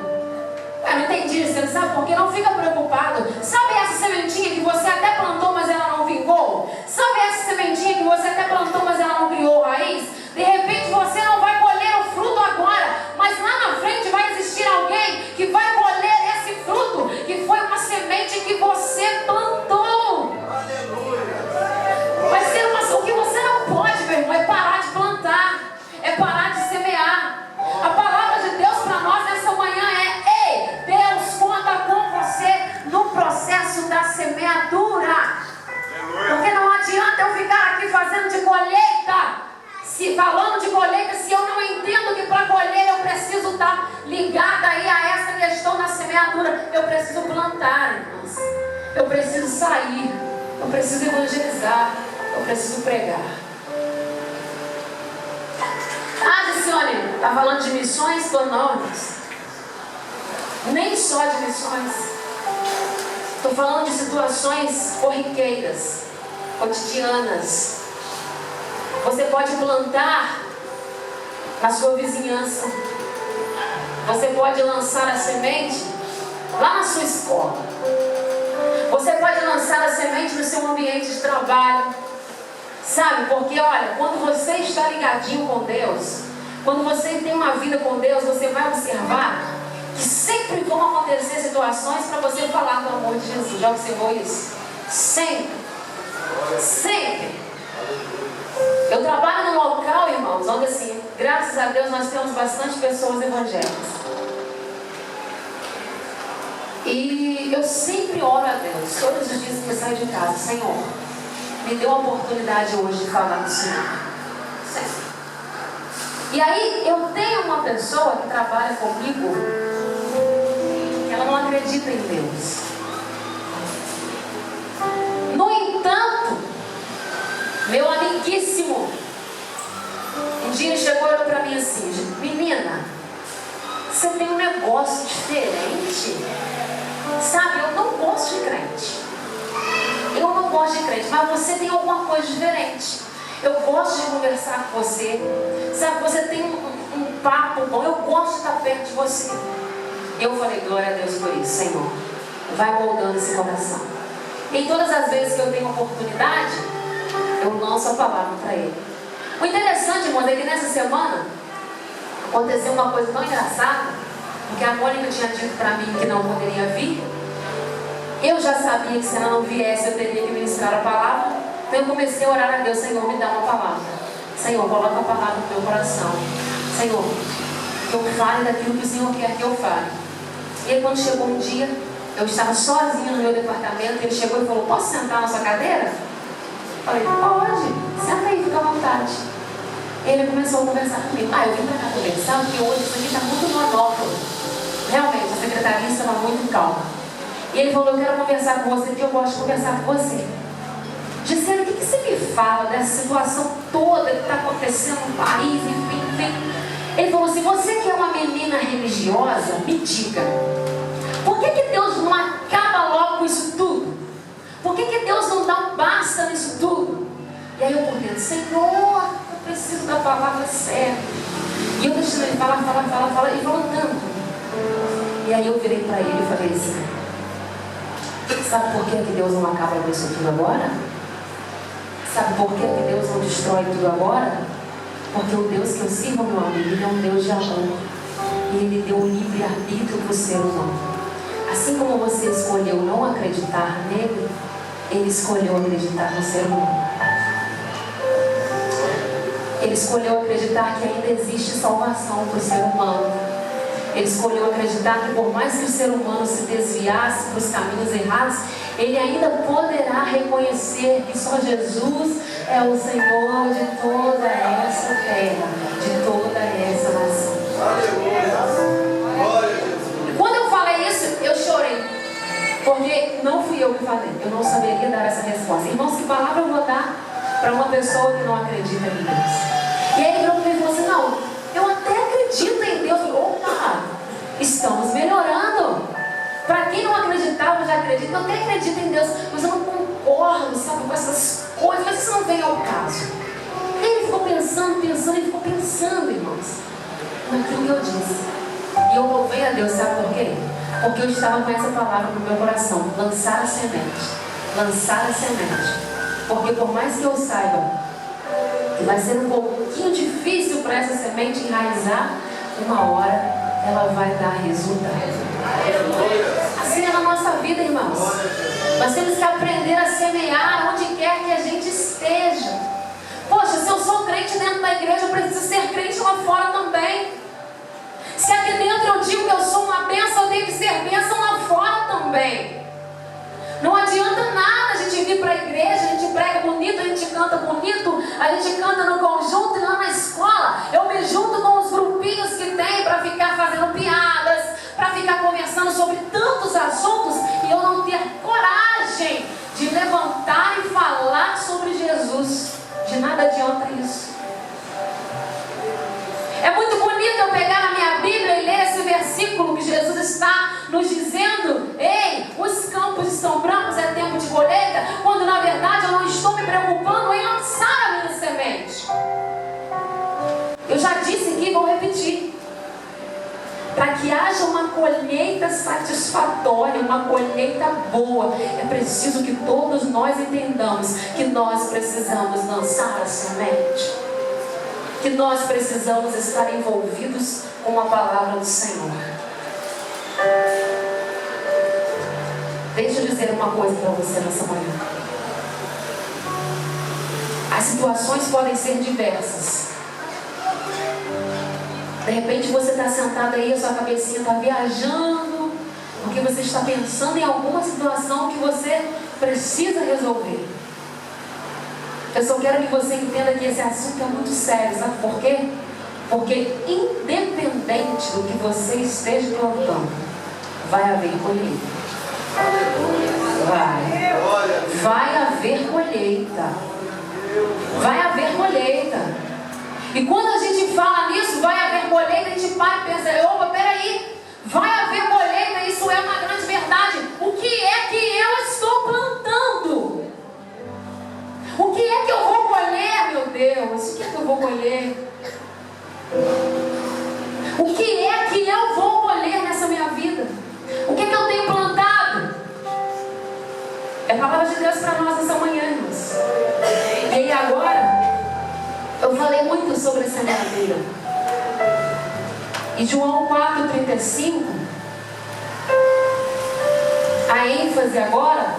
Eu não entendi isso, você sabe por quê? Não fica preocupado. Sabe essa sementinha que você até plantou, mas ela não vingou? Sabe essa sementinha que você até plantou, mas ela não criou raiz? De repente você não vai colher o fruto agora, mas lá na frente vai existir alguém que vai colher esse fruto, que foi uma semente que você plantou. Vai ser o que você não pode, meu irmão, é parar de plantar, é parar de semear. A palavra de Deus para nós nessa manhã é: ei, Deus conta com você no processo da semeadura. Porque não adianta eu ficar aqui fazendo de colheita, falando de colheita, se eu não entendo que para colher eu preciso estar ligada aí a essa questão da semeadura. Eu preciso plantar, irmãos. Eu preciso sair. Eu preciso evangelizar. Eu preciso pregar. Adicione, está falando de missões? Não, nem só de missões. Estou falando de situações corriqueiras, cotidianas. Você pode plantar na sua vizinhança. Você pode lançar a semente lá na sua escola. Você pode lançar a semente no seu ambiente de trabalho. Sabe, porque olha, quando você está ligadinho com Deus, quando você tem uma vida com Deus, você vai observar que sempre vão acontecer situações para você falar do amor de Jesus. Já observou isso? Sempre. Sempre. Eu trabalho num local, irmãos, onde assim, graças a Deus nós temos bastante pessoas evangélicas. E eu sempre oro a Deus, todos os dias que eu saio de casa: Senhor, me deu a oportunidade hoje de falar do Senhor. Sempre. E aí eu tenho uma pessoa que trabalha comigo, que ela não acredita em Deus. No entanto, meu amiguíssimo, um dia ele chegou para mim assim: menina, você tem um negócio diferente. Sabe, eu não gosto de crente. Eu não gosto de crente, mas você tem alguma coisa diferente. Eu gosto de conversar com você. Sabe, você tem um papo bom. Eu gosto de estar perto de você. Eu falei: glória a Deus por isso, Senhor. Vai moldando esse coração. E todas as vezes que eu tenho oportunidade, eu lanço a palavra para ele. O interessante, irmãos, é que nessa semana aconteceu uma coisa tão engraçada, porque a Mônica tinha dito para mim que não poderia vir. Eu já sabia que se ela não viesse, eu teria que ministrar a palavra. Então eu comecei a orar a Deus: Senhor, me dá uma palavra. Senhor, coloca a palavra no meu coração. Senhor, que eu fale daquilo que o Senhor quer que eu fale. E aí quando chegou um dia, eu estava sozinha no meu departamento. Ele chegou e falou: posso sentar na sua cadeira? Eu falei: pode, senta aí, fica à vontade. Ele começou a conversar comigo. Eu vim para cá conversar porque hoje isso aqui está muito monótono. Realmente, a secretaria estava muito calma. E ele falou: eu quero conversar com você porque eu gosto de conversar com você. Dizendo: o que você me fala dessa situação toda que está acontecendo no país, enfim. Ele falou assim: você que é uma menina religiosa, me diga, por que Deus não acaba logo com isso tudo? Por que Deus não dá um basta nisso tudo? E aí eu por dentro: Senhor, eu preciso da palavra certa. E eu deixando ele falar, e voltando. E aí eu virei para ele e falei assim: sabe por que Deus não acaba com isso tudo agora? Sabe por que Deus não destrói tudo agora? Porque o Deus que eu sirvo, meu amigo, Ele é um Deus de amor. E Ele deu um livre-arbítrio para o ser humano. Assim como você escolheu não acreditar nele, Ele escolheu acreditar no ser humano. Ele escolheu acreditar que ainda existe salvação para o ser humano. Ele escolheu acreditar que por mais que o ser humano se desviasse para os caminhos errados, ele ainda poderá reconhecer que só Jesus é o Senhor de toda essa terra, de toda essa nação. E quando eu falei isso, eu chorei. Porque não fui eu que falei. Eu não saberia dar essa resposta. Irmãos, que palavra eu vou dar para uma pessoa que não acredita em Deus? E aí ele falou assim: não, eu até acredito em Deus. Eu falei: opa, estamos melhorando. Para quem não acreditava, já acredita. Eu até acredito em Deus, mas eu não concordo, sabe, com essas coisas. Mas isso não vem ao caso. E ele ficou pensando, irmãos, naquilo que eu disse. E eu louvei a Deus, sabe por quê? Porque eu estava com essa palavra no meu coração: lançar a semente. Lançar a semente. Porque por mais que eu saiba que vai ser um pouquinho difícil para essa semente enraizar, uma hora ela vai dar resultado. Assim é na nossa vida, irmãos. Nós temos que aprender a semear onde quer que a gente esteja. Poxa, se eu sou crente dentro da igreja, eu preciso ser crente lá fora também. Se aqui dentro eu digo que eu sou uma bênção, eu tenho que ser bênção lá fora também. Não adianta nada a gente vir para a igreja, a gente prega bonito, a gente canta bonito, a gente canta no conjunto, e lá na escola eu me junto com os grupinhos que tem para ficar fazendo piadas, para ficar conversando sobre tantos assuntos, e eu não ter coragem de levantar e falar sobre Jesus. De nada adianta isso. É muito bonito eu pegar na minha Bíblia e ler esse versículo que Jesus está nos dizendo: ei, os campos estão brancos, é tempo de colheita, quando na verdade eu não estou me preocupando em lançar a minha semente. Eu já disse aqui, vou para que haja uma colheita satisfatória, uma colheita boa, é preciso que todos nós entendamos que nós precisamos lançar a semente, que nós precisamos estar envolvidos com a palavra do Senhor. Deixa eu dizer uma coisa para você nessa manhã. As situações podem ser diversas. De repente você está sentado aí, a sua cabecinha está viajando, porque você está pensando em alguma situação que você precisa resolver. Eu só quero que você entenda que esse assunto é muito sério, sabe por quê? Porque independente do que você esteja plantando, vai haver colheita. Vai haver colheita. Vai haver colheita. E quando a gente fala nisso, vai haver colheita, a gente para e pensa, opa, peraí, vai haver colheita, isso é uma grande verdade. O que é que eu estou plantando? O que é que eu vou colher, meu Deus? O que é que eu vou colher? O que é que eu vou colher nessa minha vida? O que é que eu tenho plantado? É a palavra de Deus para nós essa manhã, irmãos. E aí agora, eu falei muito sobre a semeadura. E João 4,35, a ênfase agora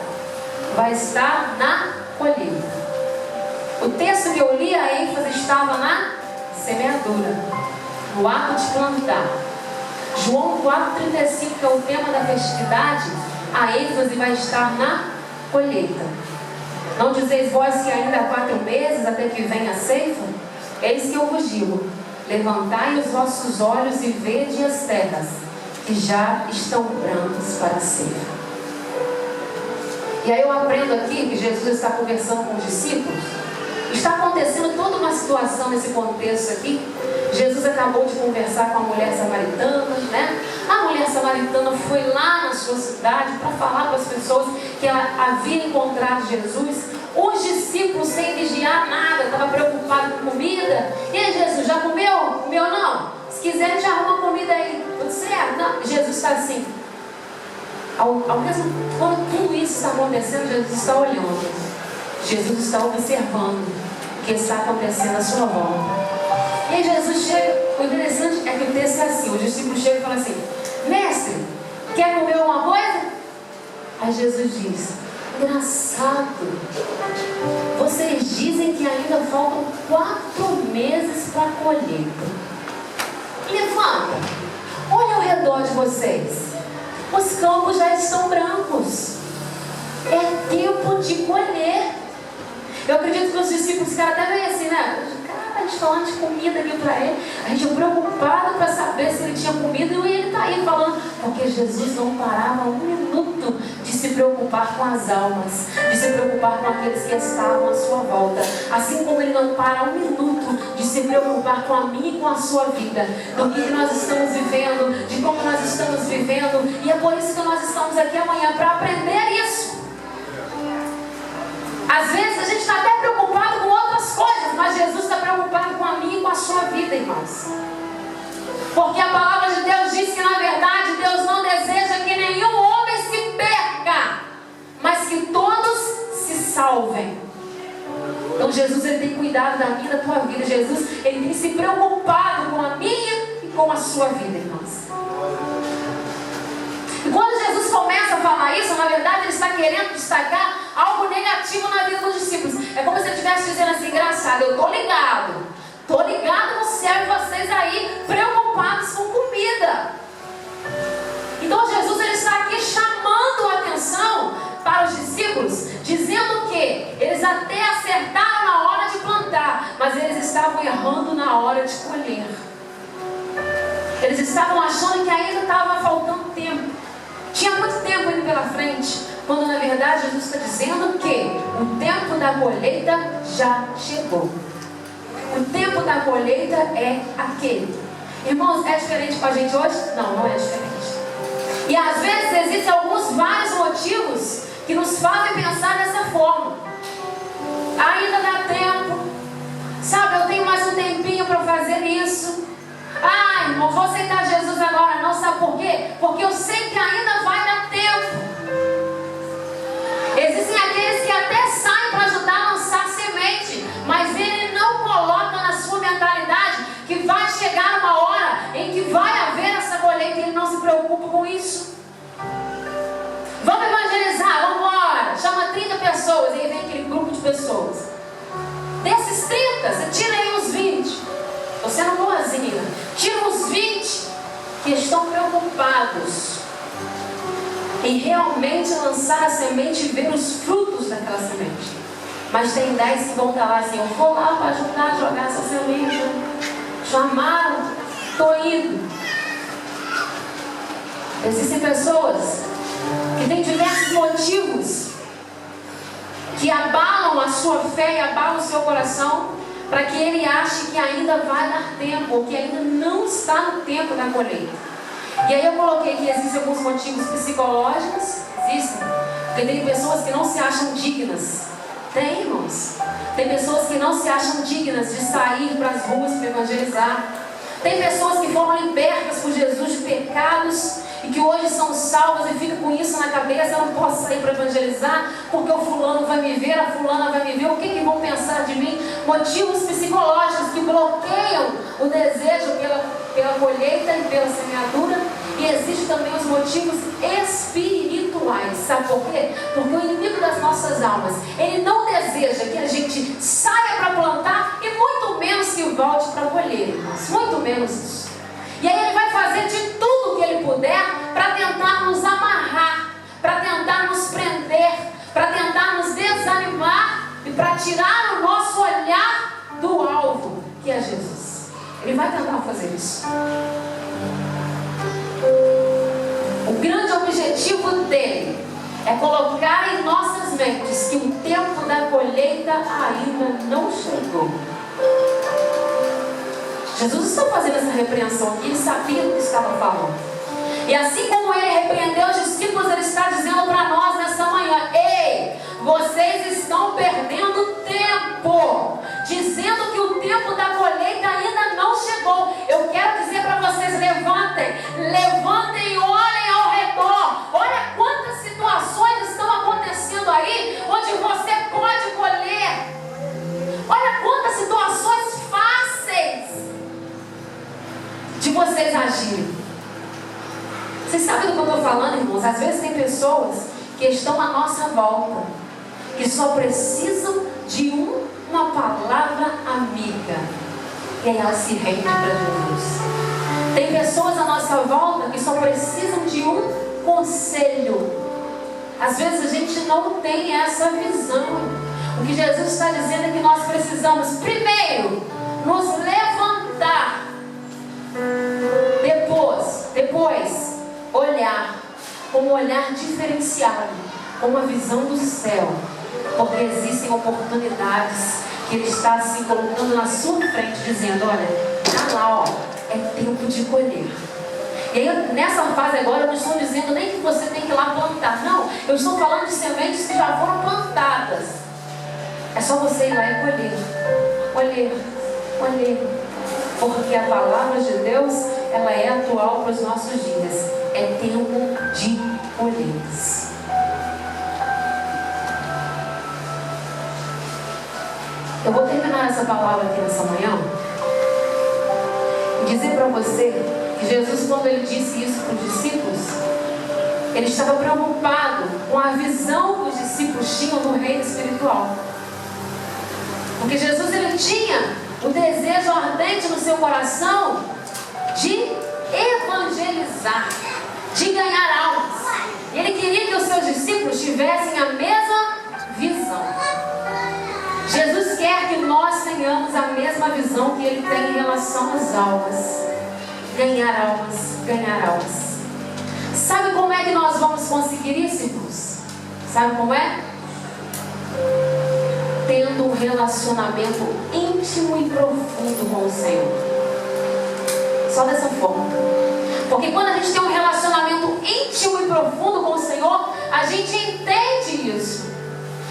vai estar na colheita. O texto que eu li, a ênfase estava na semeadura, no ato de plantar. João 4,35, que é o tema da festividade, a ênfase vai estar na colheita. Não dizeis vós que ainda há 4 meses até que venha a ceifa? Eis que eu vos digo, levantai os vossos olhos e vede as terras, que já estão brancas para a ceifa. E aí eu aprendo aqui que Jesus está conversando com os discípulos. Está acontecendo toda uma situação nesse contexto aqui. Jesus acabou de conversar com a mulher samaritana, né? A mulher samaritana foi lá na sua cidade para falar com as pessoas que ela havia encontrado Jesus. Os discípulos, sem vigiar nada, estavam preocupados com comida. E aí, Jesus, já comeu? Comeu não? Se quiser, a gente arruma comida aí. Tudo certo? Não. Jesus está assim. Quando tudo isso está acontecendo, Jesus está olhando. Jesus está observando o que está acontecendo à sua volta. E aí Jesus chega, o interessante é que o texto é assim, o discípulo chega e fala assim, mestre, quer comer alguma coisa? Aí Jesus diz, engraçado, vocês dizem que ainda faltam 4 meses para a colheita. Levanta, olha ao redor de vocês, os campos já estão brancos, é tempo de colher. Eu acredito que os discípulos ficaram até meio assim, né? Cara, a gente falando de comida aqui para ele, a gente preocupado para saber se ele tinha comida, e ele está aí falando, porque Jesus não parava um minuto de se preocupar com as almas, de se preocupar com aqueles que estavam à sua volta, assim como ele não para um minuto de se preocupar com a minha e com a sua vida, do que nós estamos vivendo, de como nós estamos vivendo, e é por isso que nós estamos aqui amanhã, para aprender isso. Às vezes a gente está até preocupado com outras coisas, mas Jesus está preocupado com a minha e com a sua vida, irmãos. Porque a palavra de Deus diz que, na verdade, Deus não deseja que nenhum homem se perca, mas que todos se salvem. Então Jesus, ele tem cuidado da minha e da tua vida. Jesus, ele tem se preocupado com a minha e com a sua vida, irmãos. E quando Jesus começa a falar isso, na verdade ele está querendo destacar algo negativo na vida dos discípulos. É como se ele estivesse dizendo assim, engraçado, eu estou ligado no céu e vocês aí preocupados com comida. Então Jesus, ele está aqui chamando a atenção para os discípulos, dizendo que eles até acertaram na hora de plantar, mas eles estavam errando na hora de colher. Eles estavam achando que ainda estava faltando tempo. Tinha muito tempo indo pela frente, quando na verdade Jesus está dizendo que o tempo da colheita já chegou. O tempo da colheita é aquele. Irmãos, é diferente com a gente hoje? Não, não é diferente. E às vezes existem vários motivos que nos fazem pensar dessa forma. Ainda dá tempo. Sabe, eu tenho mais um tempinho para fazer isso. Ah, irmão, vou aceitar Jesus agora. Não, sabe por quê? Porque eu sei que ainda vai dar tempo. Existem aqueles que até saem para ajudar a lançar semente, mas ele não coloca na sua mentalidade que vai chegar uma hora em que vai haver essa colheita e ele não se preocupa com isso. Vamos evangelizar, vamos embora. Chama 30 pessoas e aí vem aquele grupo de pessoas. Desses 30, você tira aí uns 20. Você não boazinha. Tira uns 20 que estão preocupados em realmente lançar a semente e ver os frutos daquela semente. Mas tem 10 que vão estar lá assim: eu vou lá para ajudar a jogar essa semente. Chamaram, estou indo. Existem pessoas que têm diversos motivos que abalam a sua fé e abalam o seu coração, para que ele ache que ainda vai dar tempo, ou que ainda não está no tempo da colheita. E aí eu coloquei que existem alguns motivos psicológicos, existem, porque tem pessoas que não se acham dignas. Tem, irmãos. Tem pessoas que não se acham dignas de sair para as ruas para evangelizar. Tem pessoas que foram libertas por Jesus de pecados e que hoje são salvas e ficam com isso na cabeça: eu não posso sair para evangelizar porque o fulano vai me ver, a fulana vai me ver, o que vão pensar de mim? Motivos psicológicos que bloqueiam o desejo pela colheita e pela semeadura. E existem também os motivos espirituais. Sabe por quê? Porque o inimigo das nossas almas, ele não deseja que a gente saia para plantar e muito menos que volte para colher, irmãos. Muito menos isso. E aí ele vai fazer de tudo que ele puder para tentar nos amarrar, para tentar nos prender, para tentar nos desanimar e para tirar o nosso olhar do alvo, que é Jesus. Ele vai tentar fazer isso. O grande objetivo dele é colocar em nossas mentes que o tempo da colheita ainda não chegou. Jesus está fazendo essa repreensão aqui, ele sabia do que estava falando. E assim como ele repreendeu os discípulos, ele está dizendo para nós nessa manhã: ei, vocês estão perdendo tempo, dizendo que o tempo da colheita ainda não chegou. Eu quero dizer para vocês: levantem e olhem ao redor. Olha quantas situações estão acontecendo aí, onde você pode colher. Olha quantas situações fáceis de vocês agirem. Vocês sabem do que eu estou falando, irmãos? Às vezes tem pessoas que estão à nossa volta, que só precisam de uma palavra amiga, e aí elas se rendem para Jesus. Tem pessoas à nossa volta que só precisam de um conselho. Às vezes a gente não tem essa visão. O que Jesus está dizendo é que nós precisamos primeiro nos levantar, depois olhar com um olhar diferenciado, com uma visão do céu, porque existem oportunidades que Ele está assim colocando na sua frente, dizendo: olha, tá lá, ó, é tempo de colher. E aí, nessa fase agora, eu não estou dizendo nem que você tem que ir lá plantar, não, eu estou falando de sementes que já foram plantadas. É só você ir lá e colher, porque a palavra de Deus, ela é atual para os nossos dias. É tempo de colheitas. Eu vou terminar essa palavra aqui nessa manhã e dizer para você que Jesus, quando Ele disse isso para os discípulos, Ele estava preocupado com a visão que os discípulos tinham do reino espiritual. Porque Jesus, Ele tinha o desejo ardente no seu coração de evangelizar, de ganhar almas. E Ele queria que os seus discípulos tivessem a mesma visão. Jesus quer que nós tenhamos a mesma visão que Ele tem em relação às almas. Ganhar almas. Sabe como é que nós vamos conseguir isso, irmãos? Sabe como é? Tendo um relacionamento íntimo e profundo com o Senhor. Só dessa forma. Porque quando a gente tem um relacionamento íntimo e profundo com o Senhor, a gente entende isso.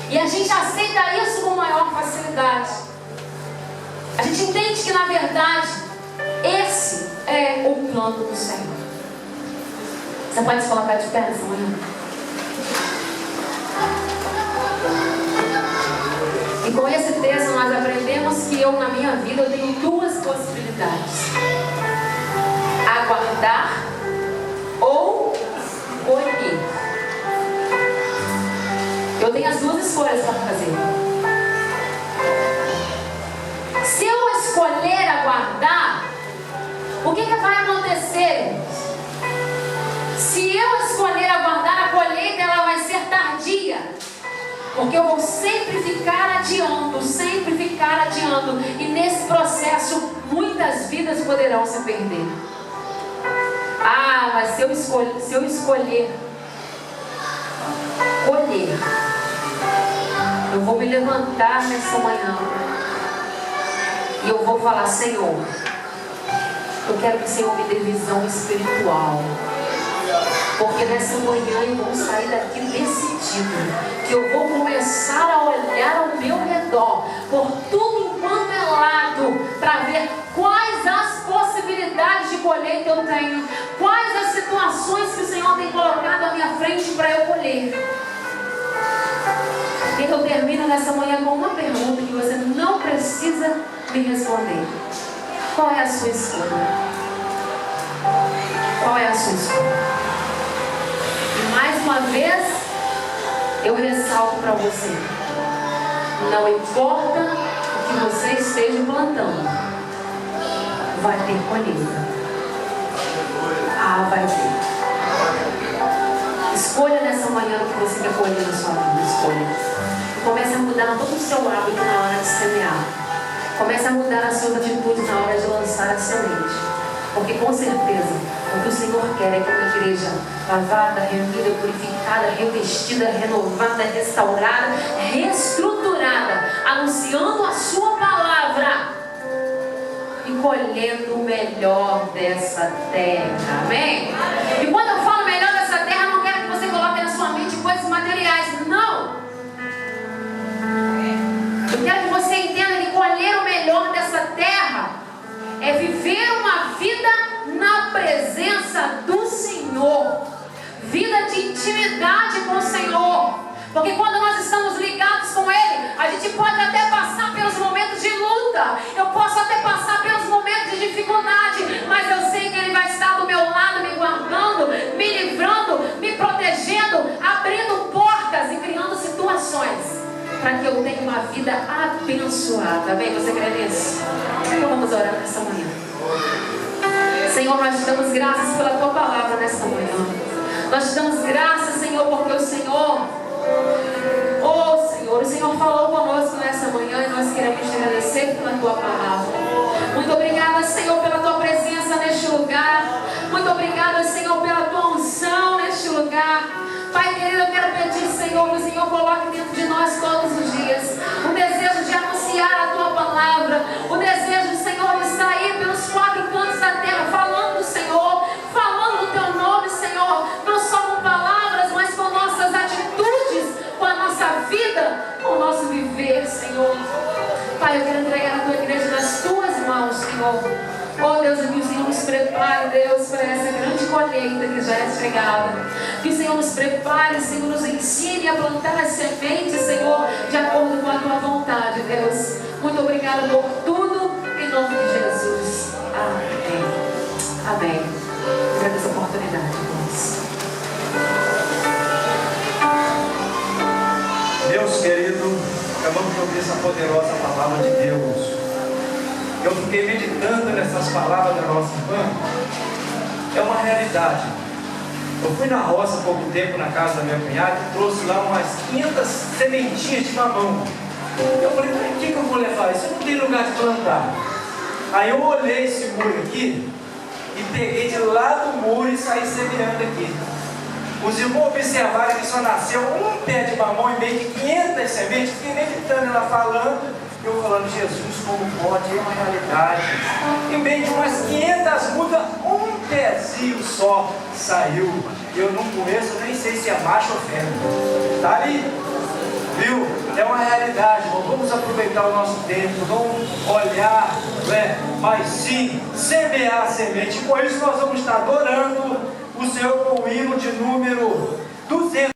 E a gente aceita isso com maior facilidade. A gente entende que, na verdade, esse é o plano do Senhor. Você pode se colocar de pé nessa manhã? E com esse texto nós aprendemos que eu, na minha vida, eu tenho duas possibilidades: aguardar ou colher. Eu tenho as duas escolhas para fazer. Se eu escolher aguardar, o que vai acontecer? Se eu escolher aguardar, a colheita ela vai ser tardia. Porque eu vou sempre ficar adiando, e nesse processo muitas vidas poderão se perder. Ah, mas se eu escolher colher, eu vou me levantar nessa manhã e eu vou falar: Senhor, eu quero que o Senhor me dê visão espiritual. Porque nessa manhã eu vou sair daqui decidido que eu vou começar a olhar ao meu redor, por tudo enquanto é lado, para ver quais as possibilidades de colheita eu tenho, quais as situações que o Senhor tem colocado à minha frente para eu colher. E eu termino nessa manhã com uma pergunta que você não precisa me responder. Qual é a sua escolha? Qual é a sua escolha? E mais uma vez, eu ressalto para você: não importa o que você esteja plantando, vai ter colheita. Ah, vai ter. Escolha nessa manhã o que você quer colher na sua vida. Escolha. Comece a mudar todo o seu hábito na hora de semear. Comece a mudar as suas atitudes na hora de lançar a semente. Porque com certeza o que o Senhor quer é que uma igreja lavada, remida, purificada, revestida, renovada, restaurada, reestruturada, anunciando a sua palavra e colhendo o melhor dessa terra. Amém? E quando eu falo melhor dessa terra, eu não quero que você coloque na sua mente coisas materiais. Não! Eu quero que você entenda que colher o melhor dessa terra é viver uma vida na presença do Senhor. Vida de intimidade com o Senhor. Porque quando nós estamos ligados com Ele, a gente pode até passar pelos momentos de luta. Eu posso até passar pelos momentos de dificuldade. Mas eu sei que Ele vai estar do meu lado, me guardando, me livrando, me protegendo, abrindo portas e criando situações para que eu tenha uma vida abençoada. Amém? Você crê nisso? Então vamos orar nessa manhã. Senhor, nós te damos graças pela Tua palavra nessa manhã. Nós te damos graças, Senhor, porque o Senhor, o Senhor falou conosco nessa manhã e nós queremos te agradecer pela Tua palavra. Muito obrigada, Senhor, pela Tua presença neste lugar. Muito obrigada, Senhor, pela Tua unção neste lugar. Pai querido, eu quero pedir, Senhor, que o Senhor coloque dentro de nós todos os dias o desejo de anunciar a Tua palavra, o desejo, Senhor, de sair pelos quatro cantos da terra, falando do Senhor, falando do Teu nome, Senhor, não só com palavras, mas com nossas atitudes, com a nossa vida, com o nosso viver, Senhor. Pai, eu quero entregar a Tua igreja nas Tuas mãos, Senhor. Oh Deus, que o Senhor nos prepare, Deus, para essa grande colheita que já é chegada. Que o Senhor nos prepare, Senhor, nos ensine a plantar as sementes, Senhor, de acordo com a Tua vontade, Deus. Muito obrigada por tudo, em nome de Jesus. Amém. Amém. Agradeço a oportunidade, irmãos. Deus querido, acabamos de ouvir essa poderosa palavra de Deus. Eu fiquei meditando nessas palavras da nossa irmã. É uma realidade. Eu fui na roça há pouco tempo, na casa da minha cunhada, e trouxe lá umas 500 sementinhas de mamão. Eu falei, por que eu vou levar isso? Eu não tenho lugar de plantar. Aí eu olhei esse muro aqui e peguei de lá do muro e saí semeando aqui. Os irmãos observaram que só nasceu um pé de mamão em meio de 500 sementes. Fiquei meditando ela falando. Eu falando, Jesus, como pode? É uma realidade. Em meio de umas 500 mudas, um pezinho só saiu. Eu não conheço, nem sei se é macho ou fêmea. Tá ali? Viu? É uma realidade, irmão. Vamos aproveitar o nosso tempo. Vamos olhar, né? mas sim semear a semente. Por isso nós vamos estar adorando o Senhor com o hino de número 200.